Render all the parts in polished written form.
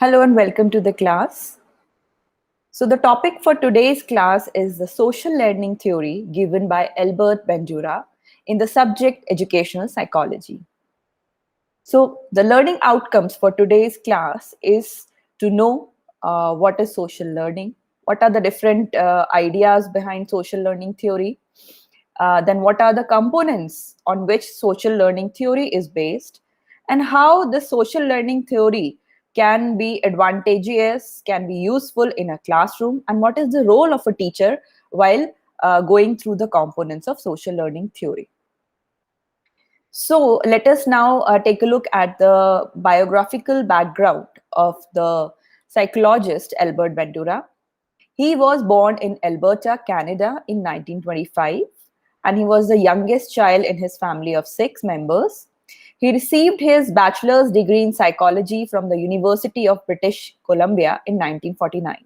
Hello and welcome to the class. So the topic for today's class is the social learning theory given by Albert Bandura in the subject educational psychology. So the learning outcomes for today's class is to know what is social learning, what are the different ideas behind social learning theory, then what are the components on which social learning theory is based, and how the social learning theory can be advantageous, can be useful in a classroom, and what is the role of a teacher while going through the components of social learning theory. So let us now take a look at the biographical background of the psychologist Albert Bandura. He was born in Alberta, Canada in 1925, and he was the youngest child in his family of 6 members. He received his bachelor's degree in psychology from the University of British Columbia in 1949.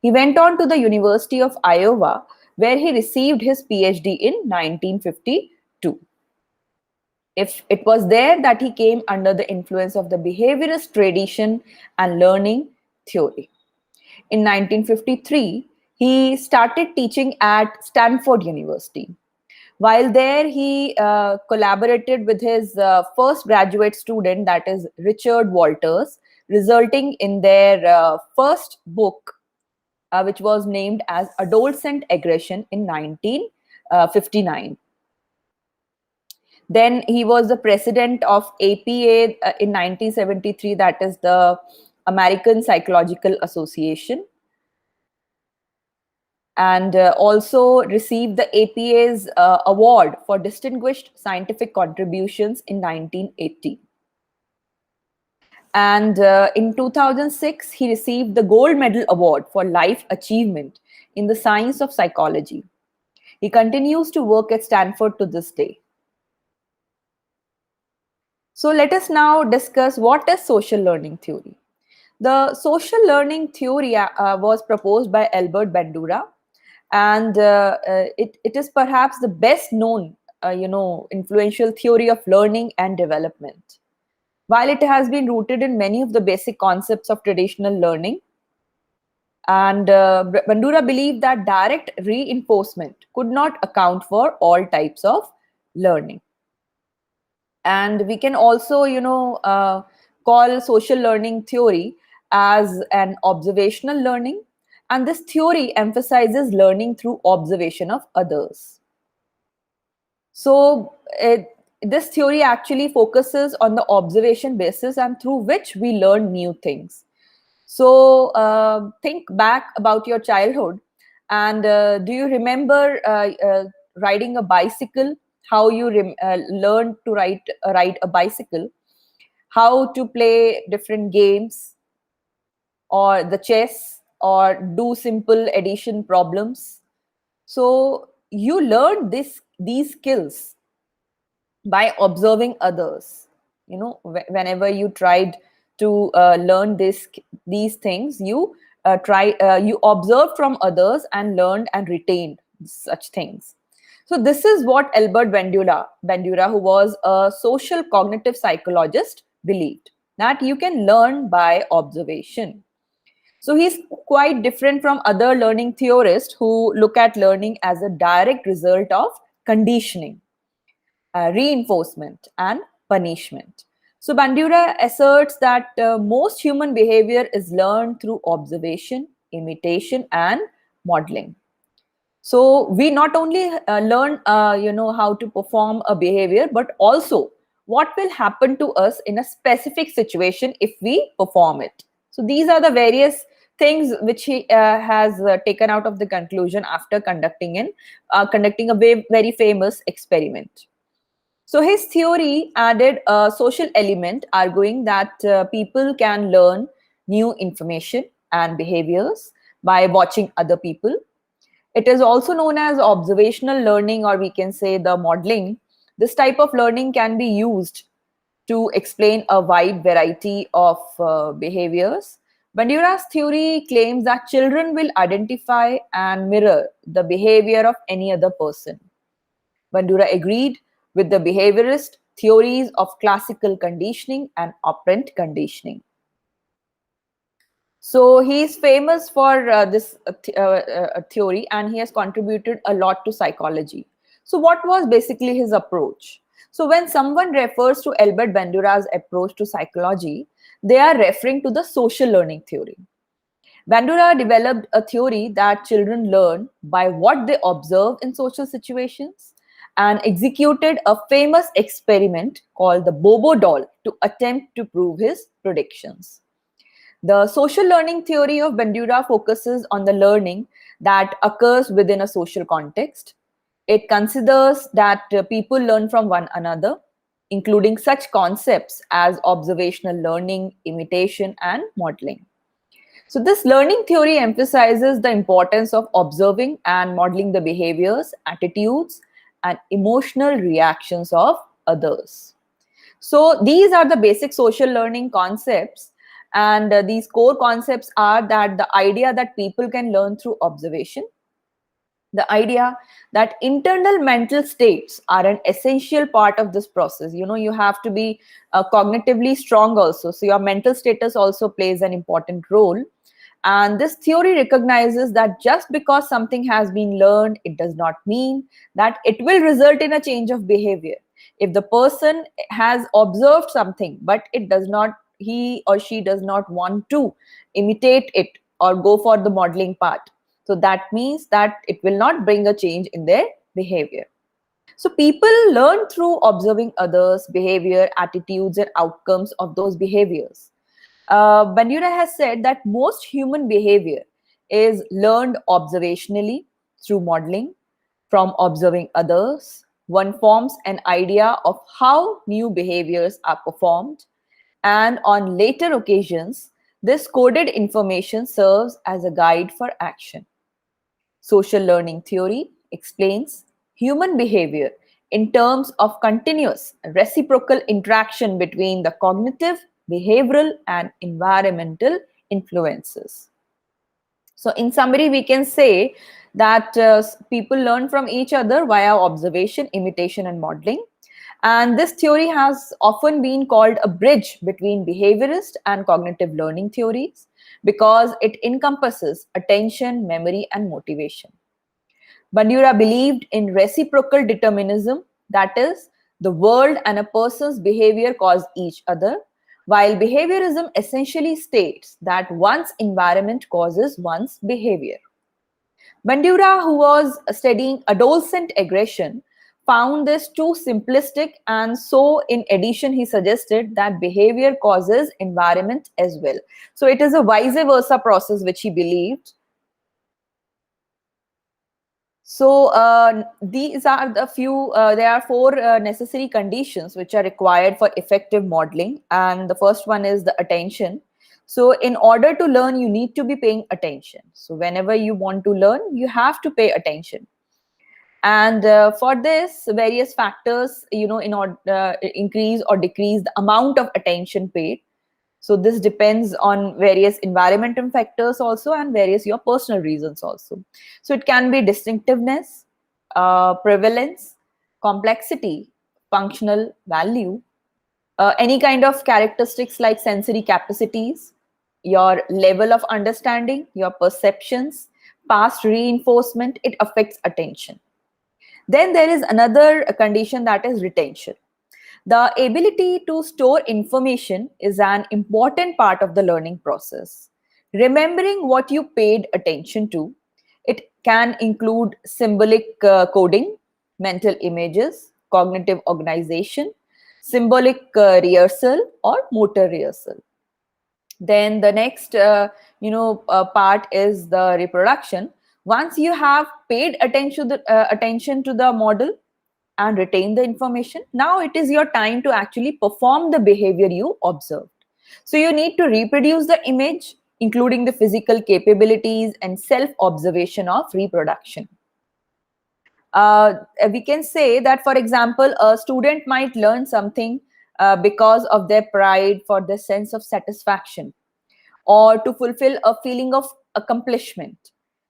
He went on to the University of Iowa, where he received his PhD in 1952. It was there that he came under the influence of the behaviorist tradition and learning theory. In 1953, he started teaching at Stanford University. While there, he collaborated with his first graduate student, that is Richard Walters, resulting in their first book, which was named as Adolescent Aggression in 1959. Then he was the president of APA in 1973, that is the American Psychological Association, and also received the APA's award for distinguished scientific contributions in 1980. And in 2006, he received the Gold Medal Award for Life Achievement in the Science of Psychology. He continues to work at Stanford to this day. So let us now discuss what is social learning theory. The social learning theory was proposed by Albert Bandura, and it is perhaps the best known, influential theory of learning and development. While it has been rooted in many of the basic concepts of traditional learning, and Bandura believed that direct reinforcement could not account for all types of learning. And we can also call social learning theory as an observational learning, and this theory emphasizes learning through observation of others. So this theory actually focuses on the observation basis and through which we learn new things. So think back about your childhood, and do you remember riding a bicycle, how you learned to ride a bicycle, how to play different games or the chess or do simple addition problems. So you learned these skills by observing others. Whenever you tried to learn these things, you observed from others and learned and retained such things. So this is what Albert Bandura, who was a social cognitive psychologist, believed, that you can learn by observation. So he's quite different from other learning theorists who look at learning as a direct result of conditioning, reinforcement, and punishment. So Bandura asserts that most human behavior is learned through observation, imitation, and modeling. So we not only learn, how to perform a behavior, but also what will happen to us in a specific situation if we perform it. So these are the various things which he has taken out of the conclusion after conducting a very famous experiment. So his theory added a social element, arguing that people can learn new information and behaviors by watching other people. It is also known as observational learning, or we can say the modeling. This type of learning can be used to explain a wide variety of behaviors. Bandura's theory claims that children will identify and mirror the behavior of any other person. Bandura agreed with the behaviorist theories of classical conditioning and operant conditioning. So he's famous for this theory, and he has contributed a lot to psychology. So what was basically his approach? So when someone refers to Albert Bandura's approach to psychology, they are referring to the social learning theory. Bandura developed a theory that children learn by what they observe in social situations, and executed a famous experiment called the Bobo doll to attempt to prove his predictions. The social learning theory of Bandura focuses on the learning that occurs within a social context. It considers that people learn from one another, including such concepts as observational learning, imitation, and modeling. So, this learning theory emphasizes the importance of observing and modeling the behaviors, attitudes, and emotional reactions of others. So, these are the basic social learning concepts. And these core concepts are that the idea that people can learn through observation, the idea that internal mental states are an essential part of this process. You know, you have to be cognitively strong also. So, your mental status also plays an important role, and this theory recognizes that just because something has been learned, it does not mean that it will result in a change of behavior. If the person has observed something, but it does not, he or she does not want to imitate it or go for the modeling part, so that means that it will not bring a change in their behavior. So people learn through observing others' behavior, attitudes, and outcomes of those behaviors. Bandura has said that most human behavior is learned observationally through modeling. From observing others, one forms an idea of how new behaviors are performed, and on later occasions, this coded information serves as a guide for action. Social learning theory explains human behavior in terms of continuous reciprocal interaction between the cognitive, behavioral, and environmental influences. So, in summary, we can say that people learn from each other via observation, imitation, and modeling. And this theory has often been called a bridge between behaviorist and cognitive learning theories because it encompasses attention, memory, and motivation. Bandura believed in reciprocal determinism, that is, the world and a person's behavior cause each other, while behaviorism essentially states that one's environment causes one's behavior. Bandura, who was studying adolescent aggression, found this too simplistic, and so, in addition, he suggested that behavior causes environment as well. So, it is a vice versa process which he believed. So these are the few, there are four necessary conditions which are required for effective modeling. And the first one is the attention. So in order to learn, you need to be paying attention. So whenever you want to learn, you have to pay attention. And for this, various factors, you know, in order increase or decrease the amount of attention paid. So this depends on various environmental factors also, and various your personal reasons also. So it can be distinctiveness, prevalence, complexity, functional value, any kind of characteristics like sensory capacities, your level of understanding, your perceptions, past reinforcement, it affects attention. Then there is another condition, that is retention. The ability to store information is an important part of the learning process. Remembering what you paid attention to, it can include symbolic coding, mental images, cognitive organization, symbolic rehearsal, or motor rehearsal. Then the next part is the reproduction. Once you have paid attention to the model and retain the information, now it is your time to actually perform the behavior you observed. So you need to reproduce the image, including the physical capabilities and self observation of reproduction. We can say that, for example, a student might learn something because of their pride, for their sense of satisfaction, or to fulfill a feeling of accomplishment.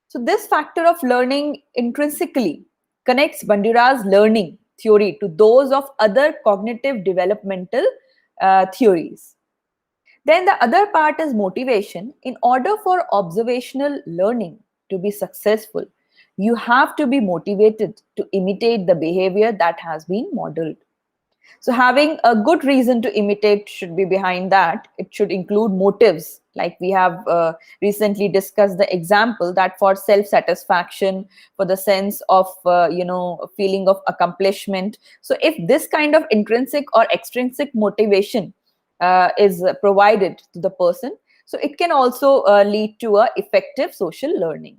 So this factor of learning intrinsically connects Bandura's learning theory to those of other cognitive developmental theories. Then the other part is motivation. In order for observational learning to be successful, you have to be motivated to imitate the behavior that has been modeled. So having a good reason to imitate should be behind that. It should include motives, like we have recently discussed the example that for self-satisfaction, for the sense of a feeling of accomplishment. So if this kind of intrinsic or extrinsic motivation is provided to the person, so it can also lead to a effective social learning.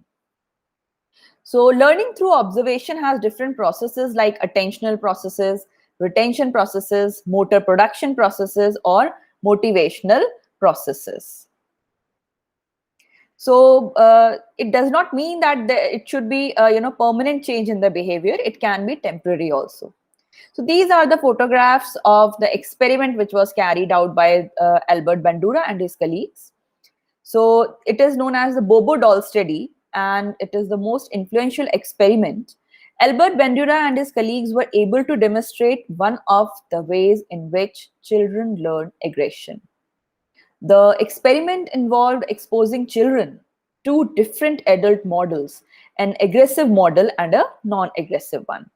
So learning through observation has different processes like attentional processes, retention processes, motor production processes, or motivational processes. So it does not mean that it should be permanent change in the behavior. It can be temporary also. So these are the photographs of the experiment which was carried out by Albert Bandura and his colleagues. So it is known as the Bobo doll study, and it is the most influential experiment. Albert Bandura and his colleagues were able to demonstrate one of the ways in which children learn aggression. The experiment involved exposing children to different adult models, an aggressive model and a non-aggressive one.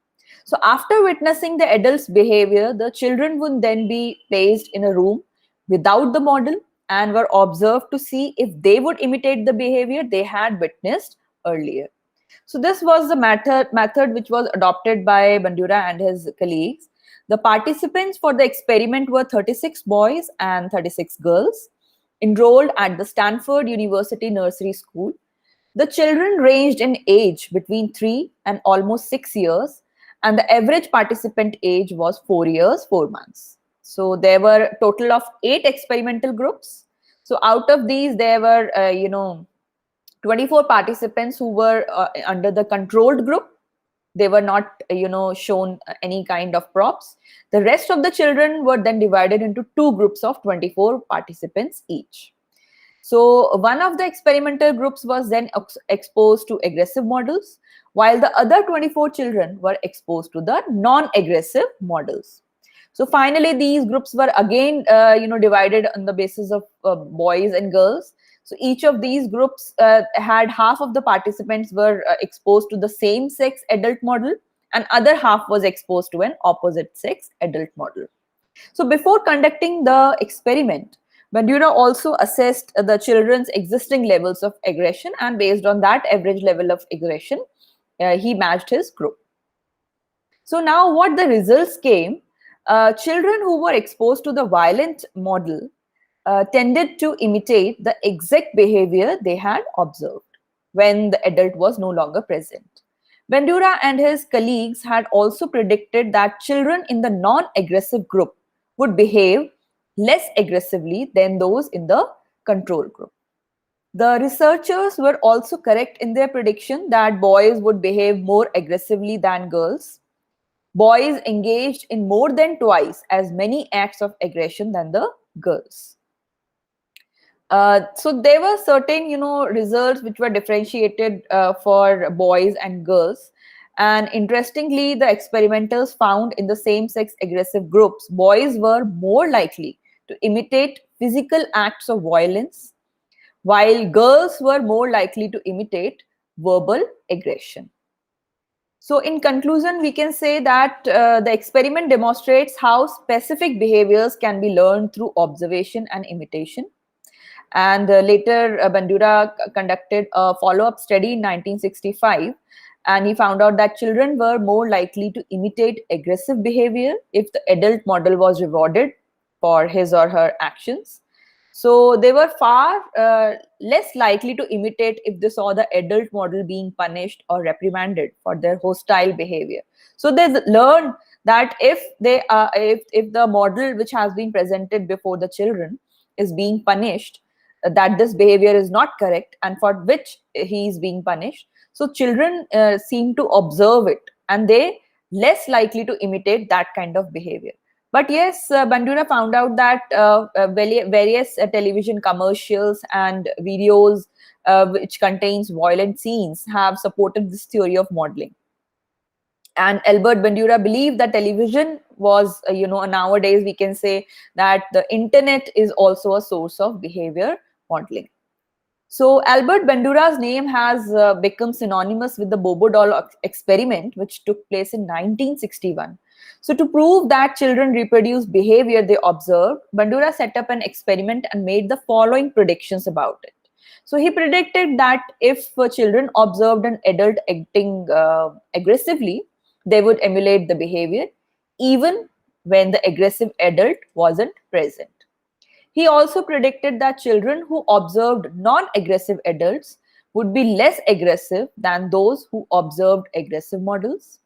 So after witnessing the adult's behavior, the children would then be placed in a room without the model and were observed to see if they would imitate the behavior they had witnessed earlier. So this was the method which was adopted by Bandura and his colleagues. The participants for the experiment were 36 boys and 36 girls enrolled at the Stanford University Nursery School. The children ranged in age between 3 and almost 6 years, and the average participant age was 4 years, 4 months. So there were a total of 8 experimental groups. So out of these, there were, 24 participants who were under the controlled group. They were not, shown any kind of props. The rest of the children were then divided into 2 groups of 24 participants each. So one of the experimental groups was then exposed to aggressive models, while the other 24 children were exposed to the non-aggressive models. So finally, these groups were again, divided on the basis of boys and girls. So each of these groups had half of the participants were exposed to the same sex adult model, and other half was exposed to an opposite sex adult model. So before conducting the experiment, Bandura also assessed the children's existing levels of aggression, and based on that average level of aggression, he matched his group. So now what the results came, children who were exposed to the violent model tended to imitate the exact behavior they had observed when the adult was no longer present. Bandura and his colleagues had also predicted that children in the non-aggressive group would behave less aggressively than those in the control group. The researchers were also correct in their prediction that boys would behave more aggressively than girls. Boys engaged in more than twice as many acts of aggression than the girls. So there were certain, results which were differentiated for boys and girls. And interestingly, the experimenters found in the same-sex aggressive groups, boys were more likely to imitate physical acts of violence, while girls were more likely to imitate verbal aggression. So in conclusion, we can say that the experiment demonstrates how specific behaviors can be learned through observation and imitation. And later, Bandura conducted a follow-up study in 1965, and he found out that children were more likely to imitate aggressive behavior if the adult model was rewarded for his or her actions. So they were far less likely to imitate if they saw the adult model being punished or reprimanded for their hostile behavior. So they learned that if the model which has been presented before the children is being punished, that this behavior is not correct and for which he is being punished, so children seem to observe it and they less likely to imitate that kind of behavior. But yes, Bandura found out that various television commercials and videos which contains violent scenes have supported this theory of modeling. And Albert Bandura believed that television was, nowadays we can say that the internet is also a source of behavior modeling. So Albert Bandura's name has become synonymous with the Bobo doll experiment, which took place in 1961. So to prove that children reproduce behavior they observed, Bandura set up an experiment and made the following predictions about it. So he predicted that if children observed an adult acting aggressively, they would emulate the behavior even when the aggressive adult wasn't present. He also predicted that children who observed non-aggressive adults would be less aggressive than those who observed aggressive models.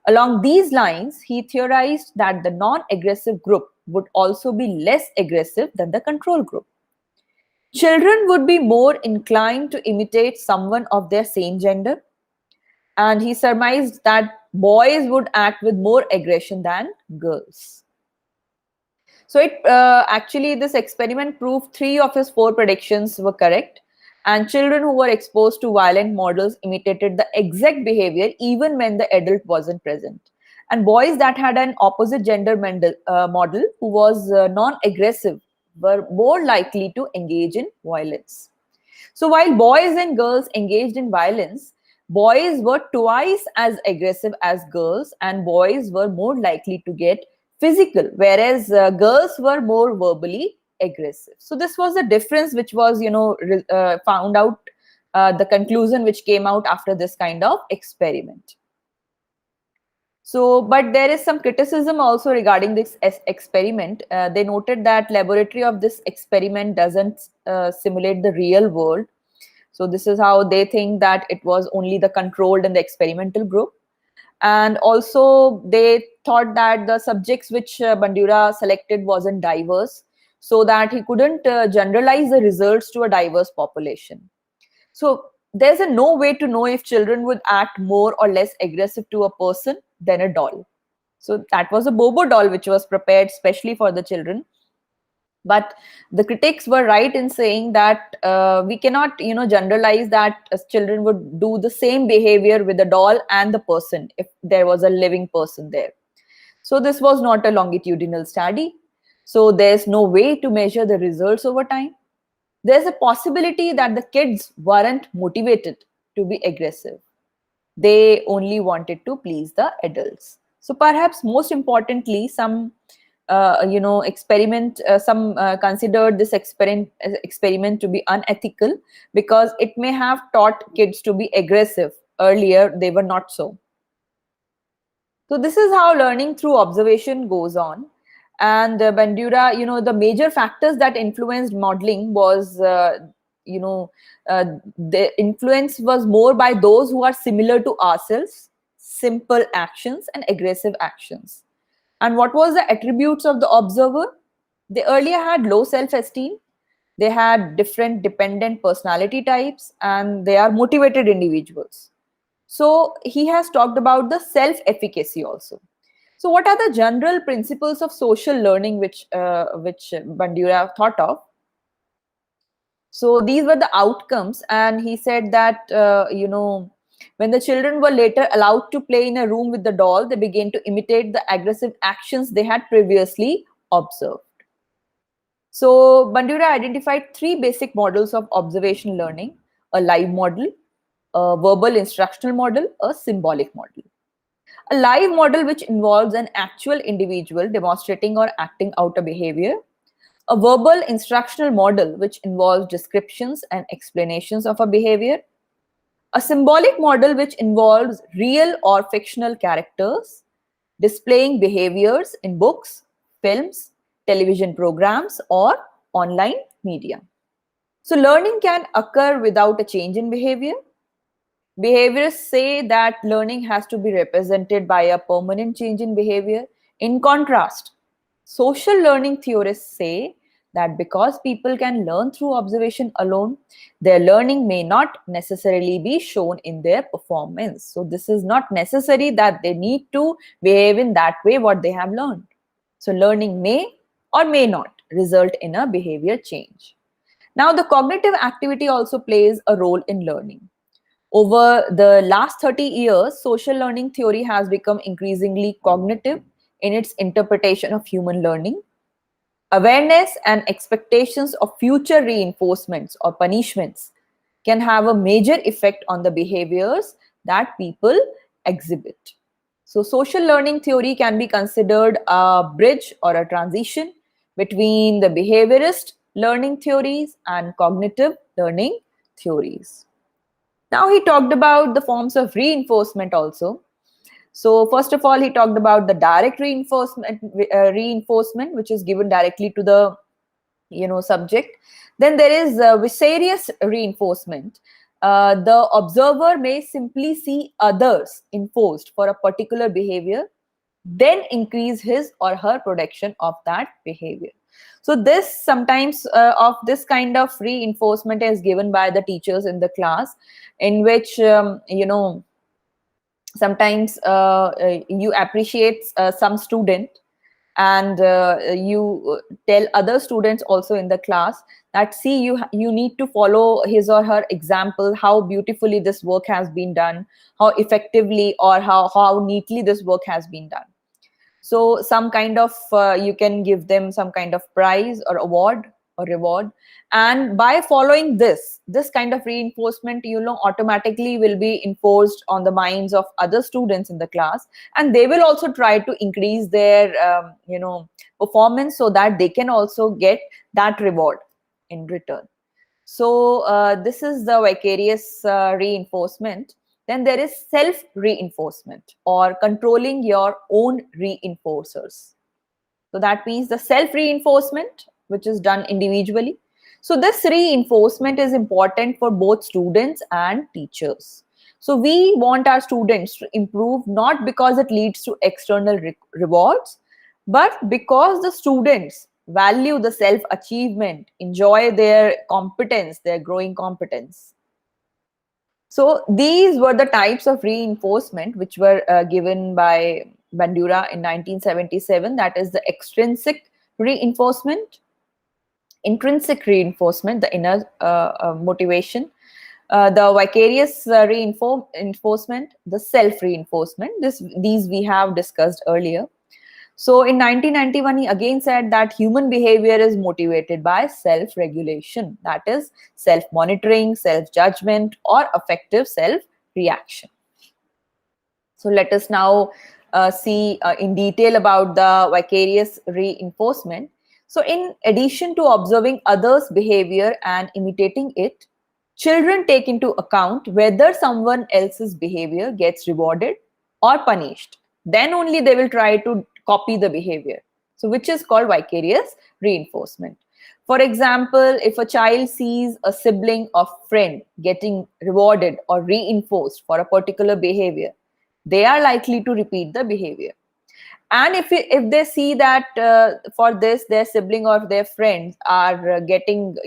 Along these lines, he theorized that the non-aggressive group would also be less aggressive than the control group. Children would be more inclined to imitate someone of their same gender, and he surmised that boys would act with more aggression than girls. So actually, this experiment proved 3 of his 4 predictions were correct, and children who were exposed to violent models imitated the exact behavior even when the adult wasn't present. And boys that had an opposite gender model who was non-aggressive were more likely to engage in violence. So while boys and girls engaged in violence, boys were twice as aggressive as girls, and boys were more likely to get physical, whereas girls were more verbally aggressive. So this was the difference which was, found out, the conclusion which came out after this kind of experiment. So, but there is some criticism also regarding this experiment. They noted that laboratory of this experiment doesn't simulate the real world. So this is how they think that it was only the controlled and the experimental group. And also they thought that the subjects which Bandura selected wasn't diverse, so that he couldn't generalize the results to a diverse population. So there's no way to know if children would act more or less aggressive to a person than a doll. So that was a Bobo doll which was prepared specially for the children. But the critics were right in saying that we cannot, generalize that children would do the same behavior with the doll and the person if there was a living person there. So this was not a longitudinal study. So there's no way to measure the results over time. There's a possibility that the kids weren't motivated to be aggressive. They only wanted to please the adults. So perhaps most importantly, some some considered this experiment to be unethical because it may have taught kids to be aggressive. Earlier, they were not so. So this is how learning through observation goes on. And Bandura, the major factors that influenced modeling was, the influence was more by those who are similar to ourselves, simple actions and aggressive actions. And what was the attributes of the observer? They earlier had low self-esteem, they had different dependent personality types, and they are motivated individuals. So he has talked about the self-efficacy also. So what are the general principles of social learning which Bandura thought of? So these were the outcomes, and he said that, when the children were later allowed to play in a room with the doll, they began to imitate the aggressive actions they had previously observed. So Bandura identified 3 basic models of observation learning: a live model, a verbal instructional model, a symbolic model. A live model which involves an actual individual demonstrating or acting out a behavior. A verbal instructional model which involves descriptions and explanations of a behavior. A symbolic model which involves real or fictional characters displaying behaviors in books, films, television programs, or online media. So learning can occur without a change in behavior. Behaviorists say that learning has to be represented by a permanent change in behavior. In contrast, social learning theorists say that because people can learn through observation alone, their learning may not necessarily be shown in their performance. So this is not necessary that they need to behave in that way what they have learned. So learning may or may not result in a behavior change. Now, the cognitive activity also plays a role in learning. Over the last 30 years, social learning theory has become increasingly cognitive in its interpretation of human learning. Awareness and expectations of future reinforcements or punishments can have a major effect on the behaviors that people exhibit. So, social learning theory can be considered a bridge or a transition between the behaviorist learning theories and cognitive learning theories. Now, he talked about the forms of reinforcement also. So, first of all, he talked about the direct reinforcement, which is given directly to the subject. Then there is vicarious reinforcement. The observer may simply see others enforced for a particular behavior, then increase his or her production of that behavior. So this sometimes of this kind of reinforcement is given by the teachers in the class, in which sometimes you appreciate some student, and you tell other students also in the class that, see, you need to follow his or her example, how beautifully this work has been done, how effectively or how neatly this work has been done. So some kind of you can give them some kind of prize or award or reward, and by following this kind of reinforcement, automatically will be enforced on the minds of other students in the class, and they will also try to increase their performance, so that they can also get that reward in return. So this is the vicarious reinforcement. Then there is self-reinforcement, or controlling your own reinforcers. So that means the self-reinforcement, which is done individually. So this reinforcement is important for both students and teachers. So we want our students to improve, not because it leads to external rewards, but because the students value the self-achievement, enjoy their competence, their growing competence. So these were the types of reinforcement which were given by Bandura in 1977. That is the extrinsic reinforcement, intrinsic reinforcement, the inner motivation, the vicarious reinforcement, the self-reinforcement. These we have discussed earlier. So in 1991, he again said that human behavior is motivated by self-regulation, that is self-monitoring, self-judgment, or affective self-reaction. So let us now see in detail about the vicarious reinforcement. So in addition to observing others' behavior and imitating it, children take into account whether someone else's behavior gets rewarded or punished. Then only they will try to copy the behavior. So which is called vicarious reinforcement. For example, if a child sees a sibling or friend getting rewarded or reinforced for a particular behavior, they are likely to repeat the behavior. And if they see that for this their sibling or their friends are getting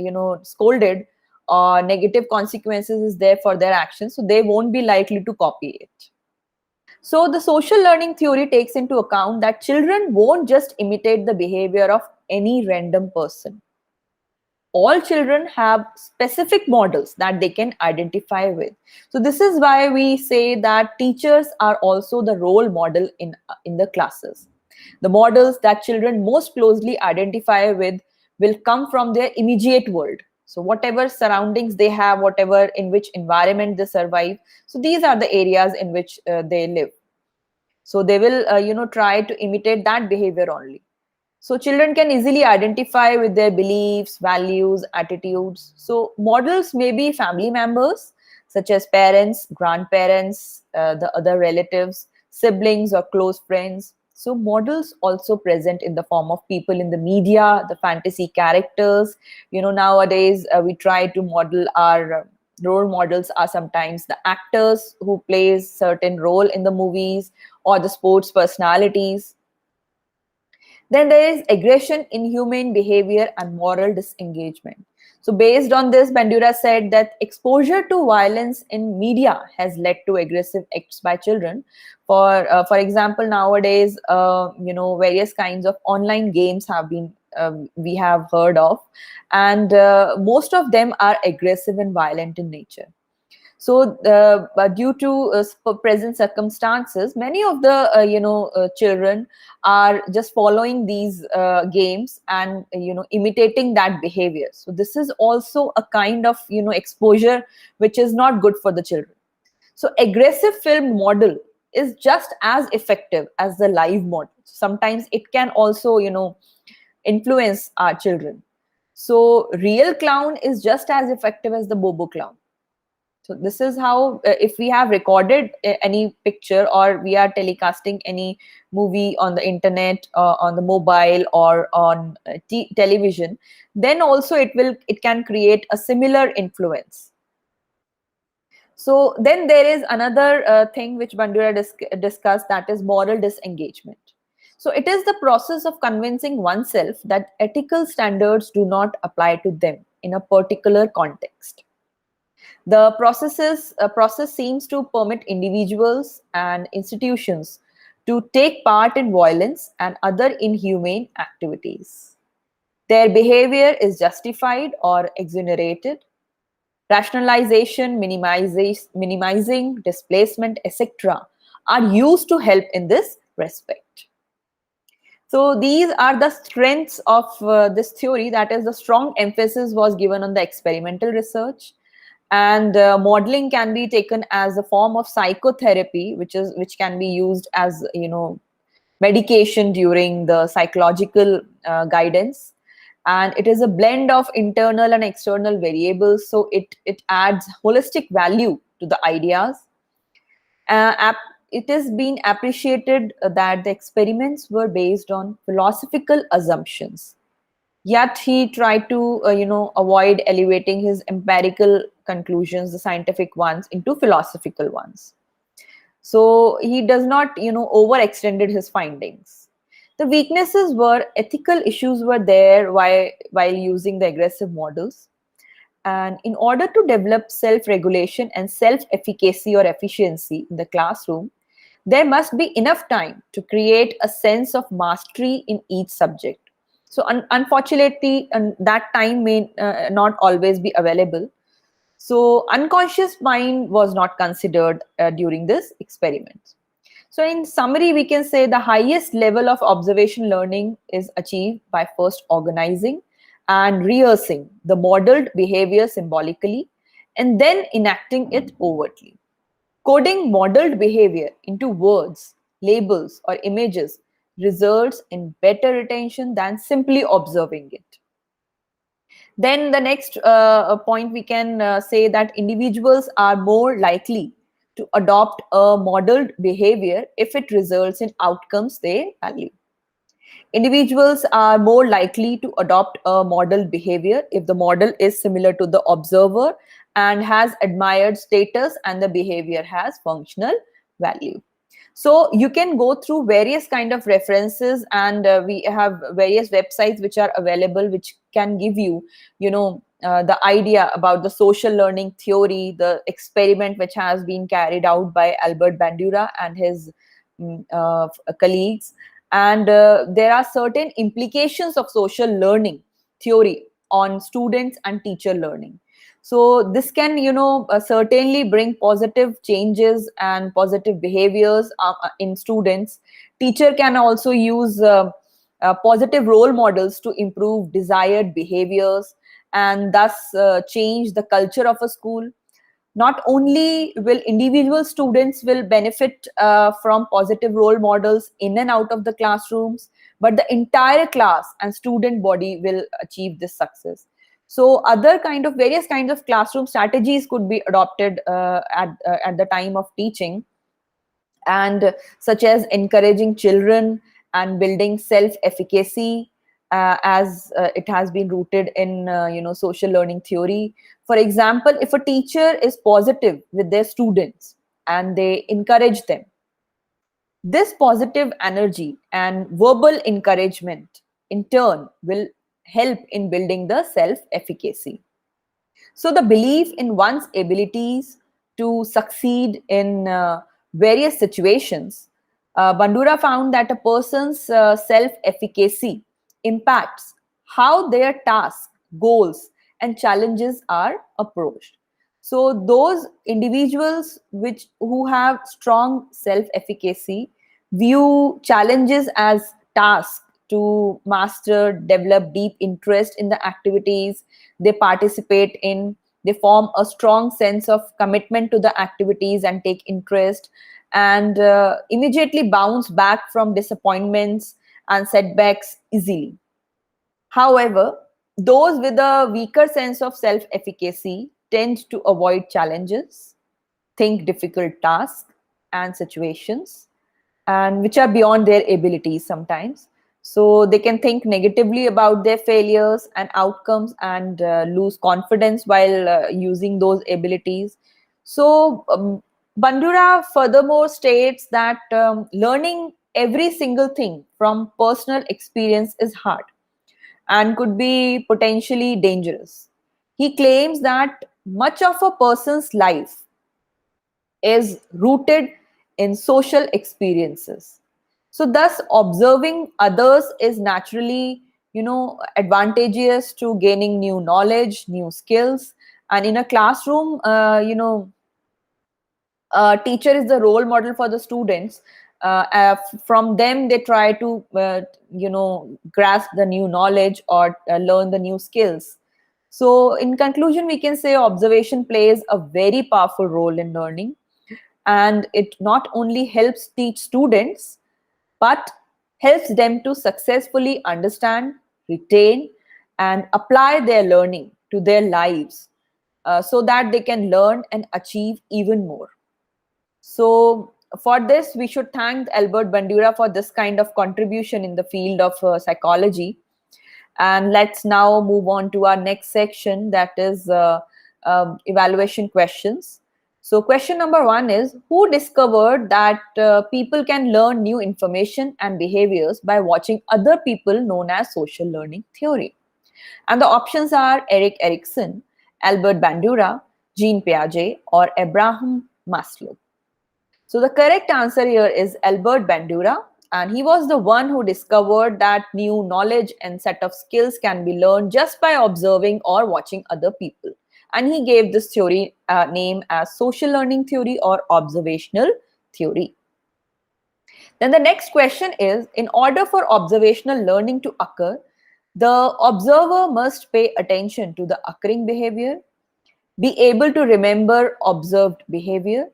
scolded, or negative consequences is there for their actions, so they won't be likely to copy it. So the social learning theory takes into account that children won't just imitate the behavior of any random person. All children have specific models that they can identify with. So this is why we say that teachers are also the role model in the classes. The models that children most closely identify with will come from their immediate world. So whatever surroundings they have, whatever in which environment they survive, so these are the areas in which they live. So they will try to imitate that behavior only. So children can easily identify with their beliefs, values, attitudes. So models may be family members, such as parents, grandparents, the other relatives, siblings, or close friends. So models also present in the form of people in the media, the fantasy characters. Nowadays we try to model our role models are sometimes the actors who plays certain role in the movies, or the sports personalities. Then there is aggression, inhumane behavior, and moral disengagement. So based on this, Bandura said that exposure to violence in media has led to aggressive acts by children. For example, nowadays, various kinds of online games have been we have heard of, and most of them are aggressive and violent in nature. So due to present circumstances, many of the children are just following these games and imitating that behavior. So this is also a kind of exposure which is not good for the children. So aggressive film model is just as effective as the live model. Sometimes it can also influence our children. So real clown is just as effective as the bobo clown. So this is how, if we have recorded any picture, or we are telecasting any movie on the internet, on the mobile, or on television, then also it can create a similar influence. So then there is another thing which Bandura discussed, that is moral disengagement. So it is the process of convincing oneself that ethical standards do not apply to them in a particular context. The process seems to permit individuals and institutions to take part in violence and other inhumane activities. Their behavior is justified or exonerated. Rationalization, minimizing displacement, etc., are used to help in this respect. So these are the strengths of this theory. That is, the strong emphasis was given on the experimental research, and modeling can be taken as a form of psychotherapy, which can be used as medication during the psychological guidance. And it is a blend of internal and external variables, so it adds holistic value to the ideas. It has been appreciated that the experiments were based on philosophical assumptions, yet he tried to avoid elevating his empirical conclusions, the scientific ones, into philosophical ones. So he does not overextended his findings. The weaknesses were ethical issues were there while using the aggressive models. And in order to develop self-regulation and self-efficacy or efficiency in the classroom, there must be enough time to create a sense of mastery in each subject. So unfortunately, that time may not always be available. So unconscious mind was not considered during this experiment. So in summary, we can say the highest level of observation learning is achieved by first organizing and rehearsing the modeled behavior symbolically, and then enacting it overtly. Coding modeled behavior into words, labels, or images results in better retention than simply observing it. Then the next point, we can say that individuals are more likely to adopt a modeled behavior if it results in outcomes they value. Individuals are more likely to adopt a model behavior if the model is similar to the observer and has admired status and the behavior has functional value. So you can go through various kind of references, and we have various websites which are available, which can give you, the idea about the social learning theory, the experiment which has been carried out by Albert Bandura and his colleagues. And there are certain implications of social learning theory on students and teacher learning. So this can certainly bring positive changes and positive behaviors in students. Teacher can also use positive role models to improve desired behaviors, and thus change the culture of a school. Not only will individual students will benefit from positive role models in and out of the classrooms, but the entire class and student body will achieve this success. So other kind of various kinds of classroom strategies could be adopted at the time of teaching, and such as encouraging children and building self-efficacy, as it has been rooted in social learning theory. For example, if a teacher is positive with their students and they encourage them, this positive energy and verbal encouragement in turn will help in building the self-efficacy. So the belief in one's abilities to succeed in various situations, Bandura found that a person's self-efficacy impacts how their tasks, goals, and challenges are approached. So those individuals who have strong self-efficacy view challenges as tasks to master, develop deep interest in the activities they participate in. They form a strong sense of commitment to the activities and take interest, and immediately bounce back from disappointments and setbacks easily. However, those with a weaker sense of self efficacy tend to avoid challenges, think difficult tasks and situations, and which are beyond their abilities sometimes. So they can think negatively about their failures and outcomes, and lose confidence while using those abilities. So Bandura furthermore states that learning every single thing from personal experience is hard and could be potentially dangerous. He claims that much of a person's life is rooted in social experiences. So, thus, observing others is naturally, advantageous to gaining new knowledge, new skills. And in a classroom, teacher is the role model for the students. From them they try to grasp the new knowledge or learn the new skills. So in conclusion, we can say observation plays a very powerful role in learning, and it not only helps teach students but helps them to successfully understand, retain, and apply their learning to their lives, so that they can learn and achieve even more. So, for this, we should thank Albert Bandura for this kind of contribution in the field of psychology. And let's now move on to our next section, that is evaluation questions. So, question number one is, who discovered that people can learn new information and behaviors by watching other people, known as social learning theory? And the options are Erik Erikson, Albert Bandura, Jean Piaget, or Abraham Maslow. So the correct answer here is Albert Bandura, and he was the one who discovered that new knowledge and set of skills can be learned just by observing or watching other people. And he gave this theory name as social learning theory or observational theory. Then the next question is, in order for observational learning to occur, the observer must pay attention to the occurring behavior, be able to remember observed behavior,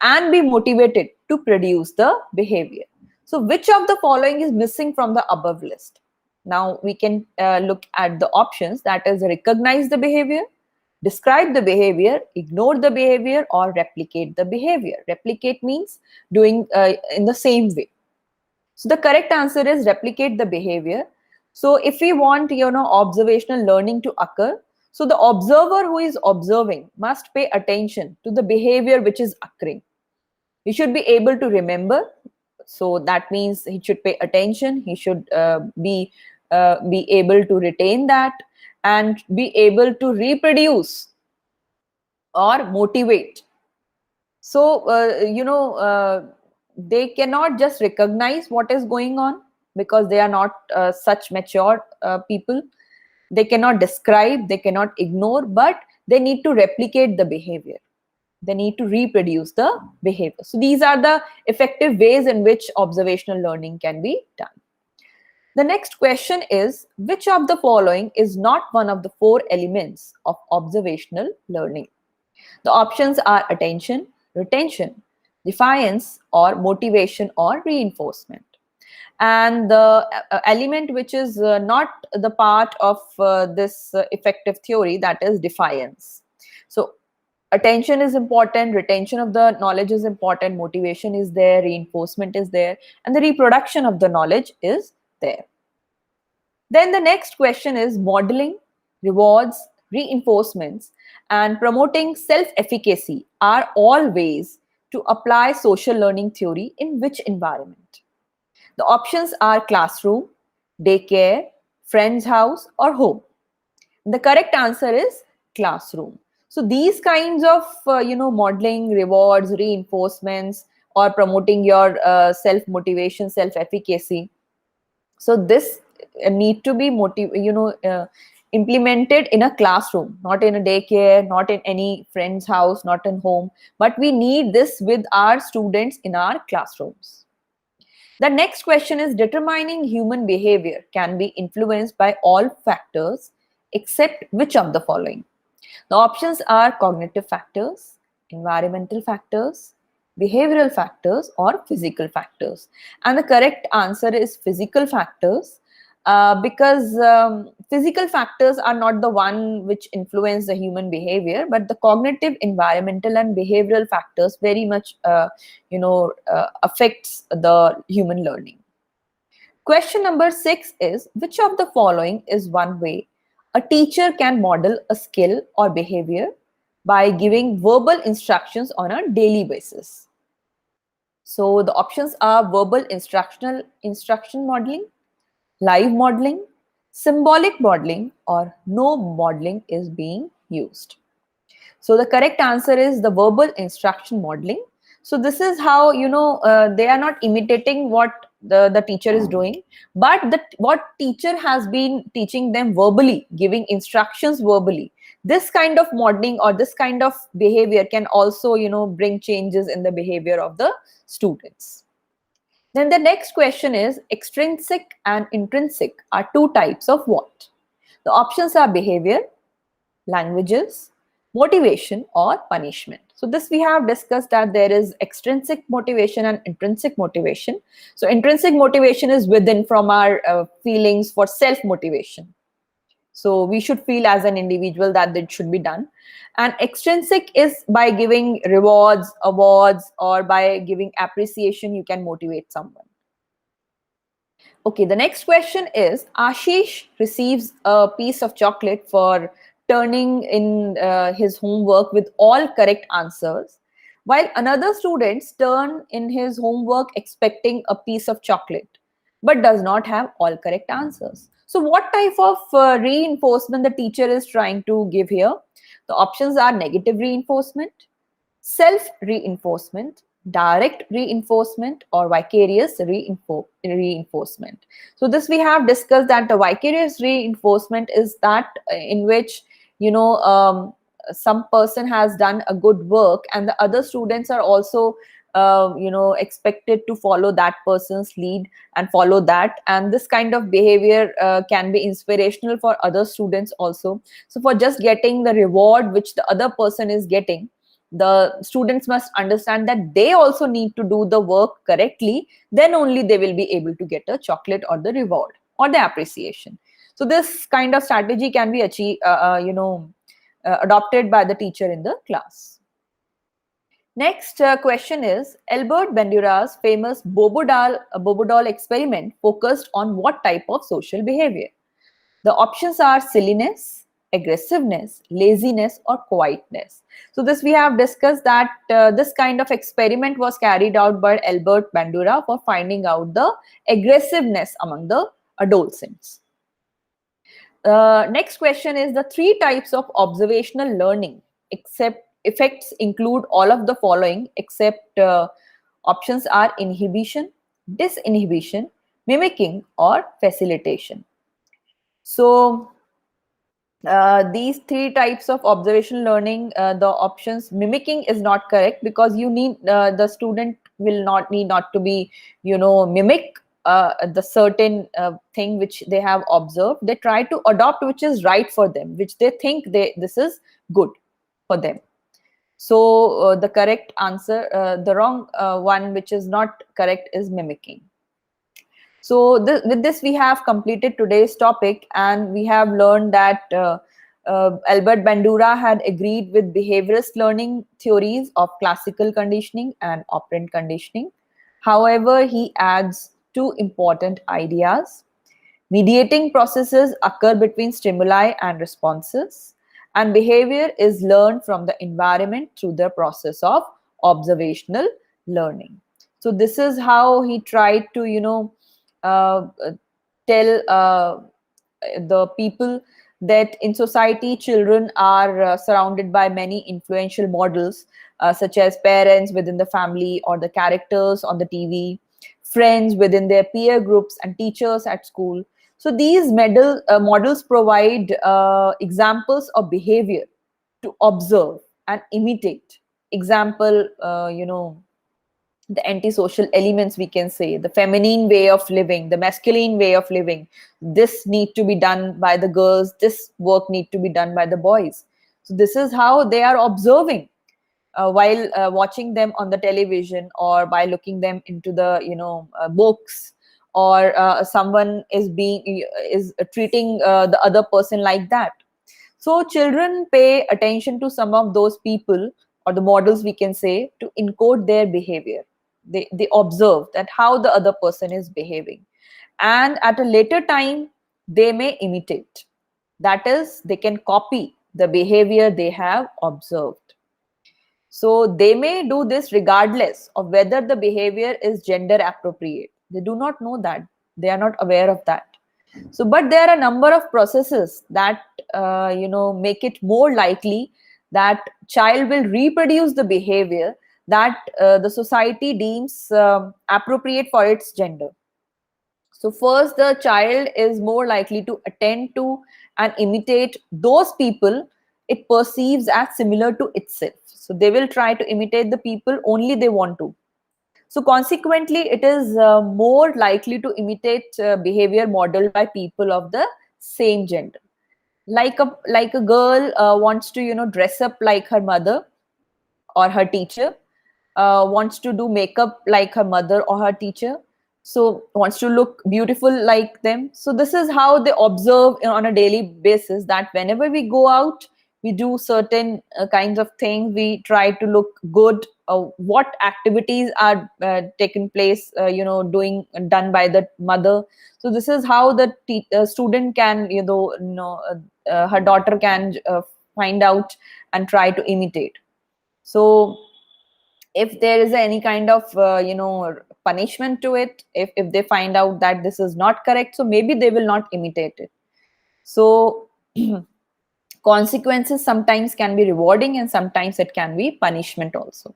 and be motivated to produce the behavior. So which of the following is missing from the above list? Now we can look at the options, that is recognize the behavior, describe the behavior, ignore the behavior, or replicate the behavior. Replicate means doing in the same way. So the correct answer is replicate the behavior. So if we want, observational learning to occur, so the observer who is observing must pay attention to the behavior which is occurring. He should be able to remember. So that means he should pay attention. He should be able to retain that and be able to reproduce or motivate. So they cannot just recognize what is going on because they are not such mature people. They cannot describe, they cannot ignore, but they need to replicate the behavior. They need to reproduce the behavior. So these are the effective ways in which observational learning can be done. The next question is, which of the following is not one of the four elements of observational learning? The options are attention, retention, defiance, or motivation or reinforcement. And the element which is not the part of this effective theory, that is defiance. So attention is important, retention of the knowledge is important, motivation is there, reinforcement is there, and the reproduction of the knowledge is there. Then the next question is, modeling, rewards, reinforcements, and promoting self-efficacy are all ways to apply social learning theory in which environment? The options are classroom, daycare, friend's house, or home. The correct answer is classroom. So these kinds of modeling, rewards, reinforcements, or promoting your self motivation, self efficacy, so this need to be implemented in a classroom, not in a daycare, not in any friend's house, not in home, but we need this with our students in our classrooms. The next question is, determining human behavior can be influenced by all factors except which of the following? The options are cognitive factors, environmental factors, behavioral factors, or physical factors. And the correct answer is physical factors, because physical factors are not the one which influence the human behavior, but the cognitive, environmental, and behavioral factors very much affects the human learning. Question number 6 is, which of the following is one way a teacher can model a skill or behavior by giving verbal instructions on a daily basis? So the options are verbal instruction modeling, live modeling, symbolic modeling, or no modeling is being used. So the correct answer is the verbal instruction modeling. So this is how, they are not imitating what the teacher is doing, but what teacher has been teaching them verbally, giving instructions verbally. This kind of modeling or this kind of behavior can also, bring changes in the behavior of the students. Then the next question is, extrinsic and intrinsic are two types of what? The options are behavior, languages, motivation, or punishment. So this we have discussed that there is extrinsic motivation and intrinsic motivation. So intrinsic motivation is within, from our feelings for self-motivation. So we should feel as an individual that it should be done. And extrinsic is by giving rewards, awards, or by giving appreciation, you can motivate someone. Okay, the next question is, Ashish receives a piece of chocolate for turning in his homework with all correct answers, while another student turn in his homework expecting a piece of chocolate, but does not have all correct answers. So what type of reinforcement the teacher is trying to give here? The options are negative reinforcement, self-reinforcement, direct reinforcement, or vicarious reinforcement. So this we have discussed that the vicarious reinforcement is that in which, some person has done a good work and the other students are also expected to follow that person's lead and follow that, and this kind of behavior can be inspirational for other students also. So for just getting the reward which the other person is getting, the students must understand that they also need to do the work correctly, then only they will be able to get a chocolate or the reward or the appreciation. So this kind of strategy can be achieved, adopted by the teacher in the class. Next question is, Albert Bandura's famous Bobo doll experiment focused on what type of social behavior? The options are silliness, aggressiveness, laziness, or quietness. So this we have discussed that this kind of experiment was carried out by Albert Bandura for finding out the aggressiveness among the adolescents. Next question is, the three types of observational learning except effects include all of the following except options are inhibition, disinhibition, mimicking, or facilitation. So these three types of observational learning, the options, mimicking is not correct because you need the student will not need not to be mimic the certain thing which they have observed. They try to adopt which is right for them, which they think this is good for them. So the correct answer, the wrong one which is not correct is mimicking. So with this, we have completed today's topic, and we have learned that Albert Bandura had agreed with behaviorist learning theories of classical conditioning and operant conditioning. However, he adds two important ideas. Mediating processes occur between stimuli and responses, and behavior is learned from the environment through the process of observational learning. So this is how he tried to, tell the people that in society children are surrounded by many influential models, such as parents within the family or the characters on the TV, friends within their peer groups, and teachers at school. So these models provide examples of behavior to observe and imitate. Example, the antisocial elements, we can say, the feminine way of living, the masculine way of living. This need to be done by the girls, this work need to be done by the boys. So this is how they are observing while watching them on the television, or by looking them into the books, or someone is treating the other person like that. So children pay attention to some of those people, or the models, we can say, to encode their behavior. They observe that how the other person is behaving, and at a later time they may imitate. That is, they can copy the behavior they have observed. So they may do this regardless of whether the behavior is gender appropriate. They do not know that. They are not aware of that. So, but there are a number of processes that make it more likely that child will reproduce the behavior that the society deems appropriate for its gender. So first, the child is more likely to attend to and imitate those people it perceives as similar to itself. So they will try to imitate the people only they want to. So consequently, it is more likely to imitate behavior modeled by people of the same gender. Like a girl wants to dress up like her mother or her teacher, wants to do makeup like her mother or her teacher, so wants to look beautiful like them. So this is how they observe on a daily basis, that whenever we go out, we do certain kinds of things, we try to look good. What activities are taking place, done by the mother. So this is how the student can, her daughter can find out and try to imitate. So if there is any kind of punishment to it, if they find out that this is not correct, so maybe they will not imitate it. So consequences sometimes can be rewarding, and sometimes it can be punishment also.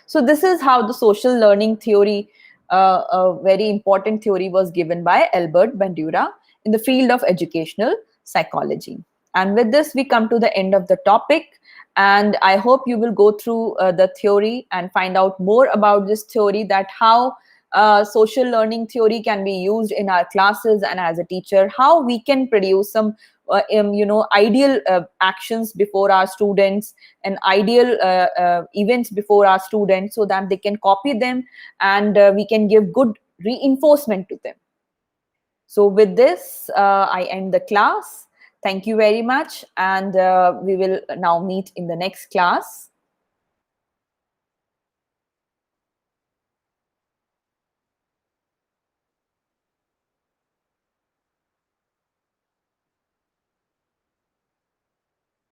So this is how the social learning theory, a very important theory, was given by Albert Bandura in the field of educational psychology. And with this, we come to the end of the topic. And I hope you will go through the theory and find out more about this theory, that how social learning theory can be used in our classes, and as a teacher, how we can produce some ideal actions before our students, and ideal events before our students, so that they can copy them, and we can give good reinforcement to them. So with this, I end the class. Thank you very much, and we will now meet in the next class.